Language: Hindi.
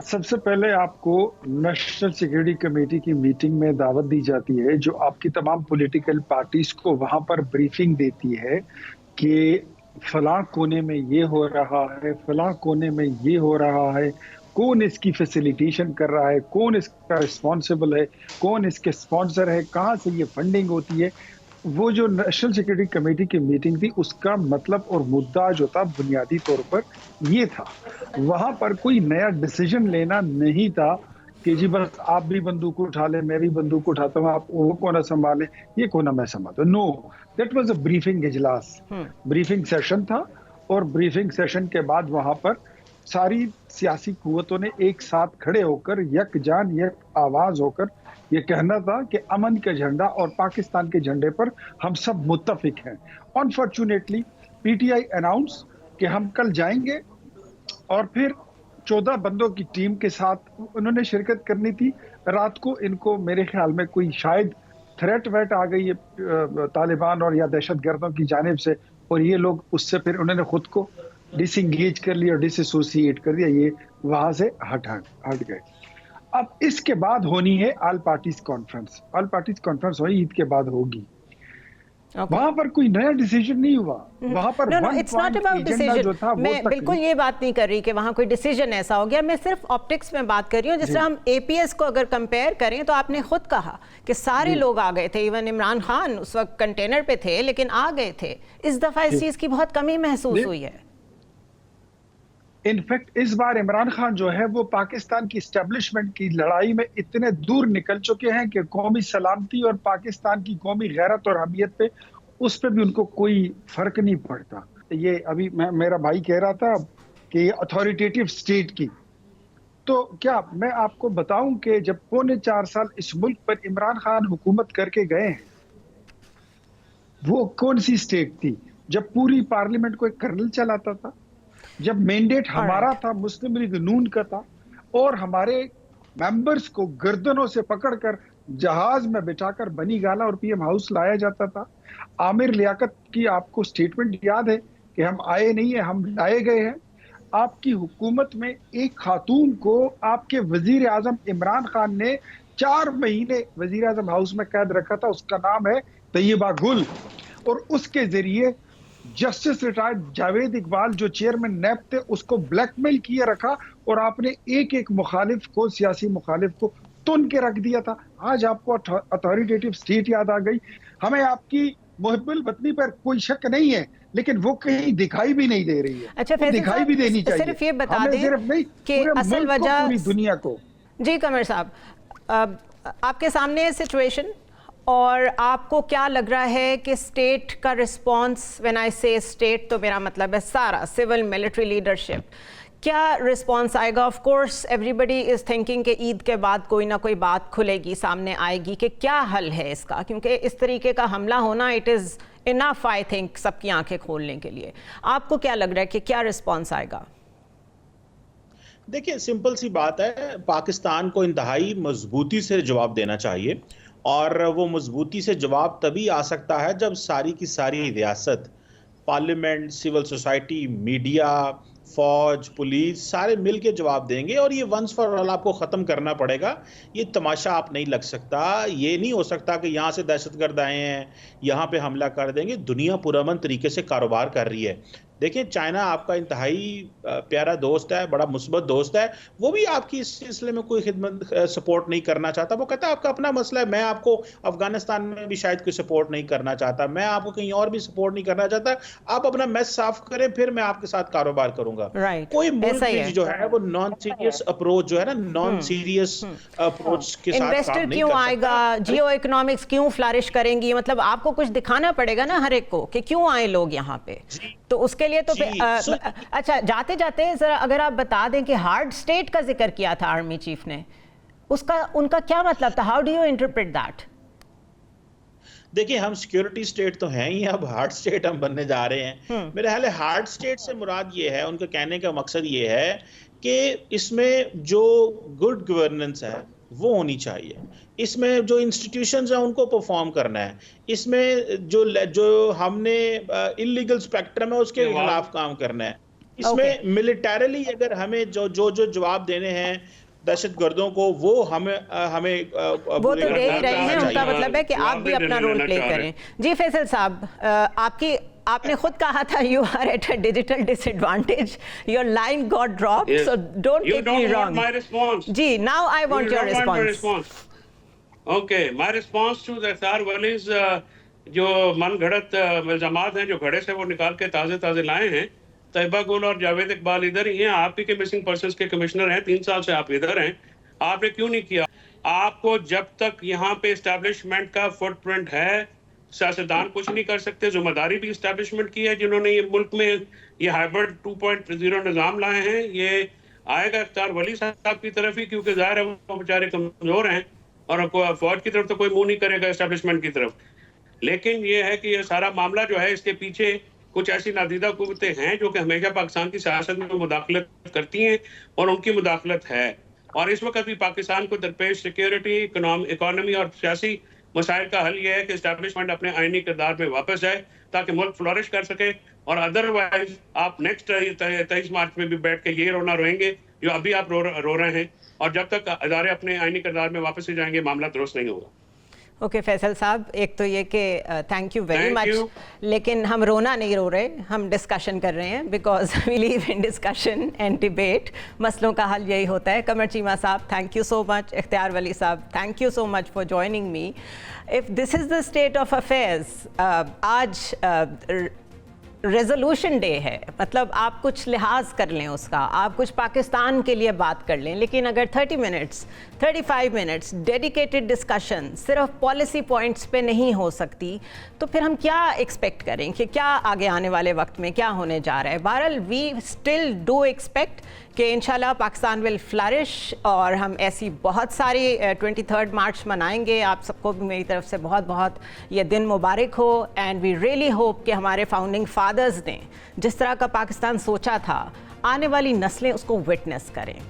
सबसे पहले आपको नेशनल सिक्योरिटी कमेटी की मीटिंग में दावत दी जाती है, जो आपकी तमाम पॉलिटिकल पार्टीज को वहां पर ब्रीफिंग देती है कि फलां कोने में ये हो रहा है, फलां कोने में ये हो रहा है, कौन इसकी फैसिलिटेशन कर रहा है, कौन इसका रिस्पॉन्सिबल है, कौन इसके स्पॉन्सर है, कहाँ से ये फंडिंग होती है। वो जो नेशनल सिक्योरिटी कमेटी की मीटिंग थी, उसका मतलब और मुद्दा जो था बुनियादी तौर पर ये था। वहां पर कोई नया डिसीजन लेना नहीं था कि जी बस आप भी बंदूक उठा ले, मैं भी बंदूक उठाता हूँ, आप वो कोना संभाले, ये कोना मैं संभालता हूँ। No, that was a briefing इजलास, ब्रीफिंग सेशन था। और ब्रीफिंग सेशन के बाद वहां पर सारी सियासी कुव्वतों ने एक साथ खड़े होकर यकजान यक आवाज होकर ये कहना था कि अमन का झंडा और पाकिस्तान के झंडे पर हम सब मुत्तफिक हैं। अनफॉर्चुनेटली पीटीआई अनाउंस कि हम कल जाएंगे और फिर 14 बंदों की टीम के साथ उन्होंने शिरकत करनी थी। रात को इनको मेरे ख्याल में कोई शायद थ्रेट वेट आ गई है तालिबान और या दहशतगर्दों की जानिब से, और ये लोग उससे फिर उन्होंने खुद को डिसंगेज कर लिया, डिसएसोसिएट कर दिया, ये वहां से हट गए। अब इसके बाद होनी है all parties conference. All parties conference हुई, ईद के बाद होगी। वहां पर कोई नया डिसीजन नहीं हुआ। वहां पर इट्स नॉट अबाउट डिसीजन। मैं बिल्कुल ये बात नहीं कर रही कि वहां कोई डिसीजन ऐसा हो गया। मैं सिर्फ ऑप्टिक्स में बात कर रही हूँ। जिस तरह हम एपीएस को अगर कंपेयर करें तो आपने खुद कहा कि सारे लोग आ गए थे, इवन इमरान खान उस वक्त कंटेनर पे थे लेकिन आ गए थे। इस दफा इस चीज की बहुत कमी महसूस हुई है। इनफैक्ट इस बार इमरान खान जो है वो पाकिस्तान की एस्टेब्लिशमेंट की लड़ाई में इतने दूर निकल चुके हैं कि कौमी सलामती और पाकिस्तान की कौमी गैरत और हमीयत पे उस पर भी उनको कोई फर्क नहीं पड़ता। ये अभी मेरा भाई कह रहा था कि ये अथॉरिटेटिव स्टेट की, तो क्या मैं आपको बताऊं कि जब 4.25 साल इस मुल्क पर इमरान खान हुकूमत करके गए हैं, वो कौन सी स्टेट थी जब पूरी पार्लियामेंट को एक कर्नल चलाता था, जब मैंडेट हमारा था, मुस्लिम लीग नून का था, और हमारे मेंबर्स को गर्दनों से पकड़कर जहाज में बिठाकर बनी गाला और पीएम हाउस लाया जाता था। आमिर लियाकत की आपको स्टेटमेंट याद है कि हम आए नहीं है, हम लाए गए हैं। आपकी हुकूमत में एक खातून को आपके वजीर आजम इमरान खान ने 4 महीने वजीर आजम हाउस में कैद रखा था, उसका नाम है तैयबा गुल, और उसके जरिए जस्टिस रिटायर्ड जावेद इकबाल जो चेयरमैन नैब थे उसको ब्लैकमेल किए रखा, और आपने एक एक मुखालिफ को, सियासी मुखालिफ को तुन के रख दिया था। आज आपको अथॉरिटेटिव स्टेट याद आ गई। हमें आपकी मुहिब्बुल वतनी पर कोई शक नहीं है, लेकिन वो कहीं दिखाई भी नहीं दे रही है। अच्छा, दिखाई भी देनी चाहिए। सिर्फ ये बता दें सिर्फ नहीं कि असल वजह पूरी दुनिया को। जी कमर साहब, आपके सामने सिचुएशन, और आपको क्या लग रहा है कि स्टेट का रिस्पांस, व्हेन आई से स्टेट तो मेरा मतलब है सारा सिविल मिलिट्री लीडरशिप, क्या रिस्पांस आएगा? Of course everybody is thinking कि ईद के बाद कोई ना कोई बात खुलेगी, सामने आएगी कि क्या हल है इसका, क्योंकि इस तरीके का हमला होना it is enough I think सबकी आंखें खोलने के लिए। आपको क्या लग रहा है कि क्या रिस्पांस आएगा? देखिए, सिंपल सी बात है, पाकिस्तान को इंतहाई मजबूती से जवाब देना चाहिए, और वो मजबूती से जवाब तभी आ सकता है जब सारी की सारी रियासत, पार्लियामेंट, सिविल सोसाइटी, मीडिया, फौज, पुलिस सारे मिल के जवाब देंगे। और ये वंस फॉर ऑल आपको ख़त्म करना पड़ेगा। ये तमाशा आप नहीं लग सकता। ये नहीं हो सकता कि यहाँ से दहशतगर्द आए हैं, यहाँ पे हमला कर देंगे। दुनिया पुरअमन तरीके से कारोबार कर रही है। देखिए, चाइना आपका इंतहाई प्यारा दोस्त है, बड़ा मुस्बत दोस्त है। वो भी आपकी इस सिलसिले में कोई खिदमत सपोर्ट नहीं करना चाहता। वो कहता है आपका अपना मसला है, मैं आपको अफगानिस्तान में भी शायद कोई सपोर्ट नहीं करना चाहता, मैं आपको कहीं और भी सपोर्ट नहीं करना चाहता। आप अपना मैस साफ करें, फिर मैं आपके साथ कारोबार करूंगा। कोई मुल्क जो है वो नॉन सीरियस अप्रोच जो है ना, नॉन सीरियस अप्रोच के साथ इन्वेस्टर क्यों आएगा, जियो इकोनॉमिक्स क्यों फ्लरिश करेंगी? मतलब आपको कुछ दिखाना पड़ेगा ना हर एक को कि क्यों आए लोग यहाँ पे। तो उसके लिए तो अच्छा, जाते जाते जरा अगर आप बता दें कि हार्ड स्टेट का जिक्र किया था आर्मी चीफ ने, उनका क्या मतलब था? How do you interpret that? देखिए, हम सिक्योरिटी स्टेट तो हैं ही, अब हार्ड स्टेट हम बनने जा रहे हैं। मेरे ख्याल है हार्ड स्टेट से मुराद ये है, उनका कहने का मकसद ये है कि इसमें जो गुड गवर्नेंस है वो होनी चाहिए, इसमें जो इंस्टीट्यूशंस हैं उनको परफॉर्म करना है, इसमें जो हमने इलीगल स्पेक्ट्रम है उसके खिलाफ काम करना है। इसमें मिलिटरीली अगर हमें जो जवाब देने हैं दहशतगर्दों को, वो हमें वो तो दे ही रहे हैं। उनका मतलब है कि आप भी अपना रोल प्ले करें। जी फैसल साहब, आपने खुद कहा था you are at a digital disadvantage, your line got dropped, so don't take me wrong. जी, now I want your response. Okay, my response to Akhtar वलीज जो मन घड़त इल्जामात हैं जो घड़े से वो निकाल के ताजे लाए हैं। तैयबा गुल और जावेद इकबाल इधर ही हैं, आप ही के मिसिंग पर्सन्स के कमिश्नर हैं, 3 साल से आप इधर हैं। आपने क्यों नहीं किया? आपको जब तक यहाँ पे एस्टैब्लिशमेंट का फुटप्रिंट है, सियासतदान कुछ नहीं कर सकते। जिम्मेदारी भी एस्टैब्लिशमेंट की है जिन्होंने ये मुल्क में ये हाइब्रिड 2.0 निज़ाम लाए हैं। ये आएगा अख्तार वली साहब की तरफ ही, क्योंकि जाहिर है वो बेचारे कमजोर हैं और फौज की तरफ तो कोई मुंह नहीं करेगा एस्टैब्लिशमेंट की तरफ। लेकिन ये है कि ये सारा मामला जो है, इसके पीछे कुछ ऐसी नादीदा कुव्वतें हैं जो कि हमेशा पाकिस्तान की सियासत में मुदाखलत करती हैं और उनकी मुदाखलत है। और इस वक्त भी पाकिस्तान को दरपेश सिक्योरिटी, इकोनॉमी और सियासी मसाइल का हल ये है कि एस्टैब्लिशमेंट अपने आईनी किरदार में वापस जाए ताकि मुल्क फ्लोरिश कर सके। और अदरवाइज आप नेक्स्ट 23 मार्च में भी बैठ के ये रोना रोएंगे जो अभी आप रो रहे हैं, और जब तक अदारे अपने आईनी किरदार में वापस नहीं जाएंगे मामला दुरुस्त नहीं होगा। ओके फैसल साहब, एक तो ये कि थैंक यू वेरी मच, लेकिन हम रोना नहीं रो रहे, हम डिस्कशन कर रहे हैं, because we live in discussion and debate. मसलों का हल यही होता है। कमर चीमा साहब, थैंक यू सो मच। इख्तियार वली साहब, thank you so much for joining me. If this is the state of affairs, आज रेजोल्यूशन डे है, मतलब आप कुछ लिहाज कर लें उसका, आप कुछ पाकिस्तान के लिए बात कर लें, लेकिन अगर 30 मिनट्स 35 मिनट्स डेडिकेटेड डिस्कशन सिर्फ पॉलिसी पॉइंट्स पे नहीं हो सकती, तो फिर हम क्या एक्सपेक्ट करें कि क्या आगे आने वाले वक्त में क्या होने जा रहा है। बहरहाल वी स्टिल डू एक्सपेक्ट कि इंशाल्लाह पाकिस्तान विल फ्लरिश, और हम ऐसी बहुत सारी 23 मार्च मनाएंगे। आप सबको भी मेरी तरफ से बहुत बहुत ये दिन मुबारक हो, एंड वी रियली होप कि हमारे फाउंडिंग फादर्स ने जिस तरह का पाकिस्तान सोचा था, आने वाली नस्लें उसको विटनेस करें।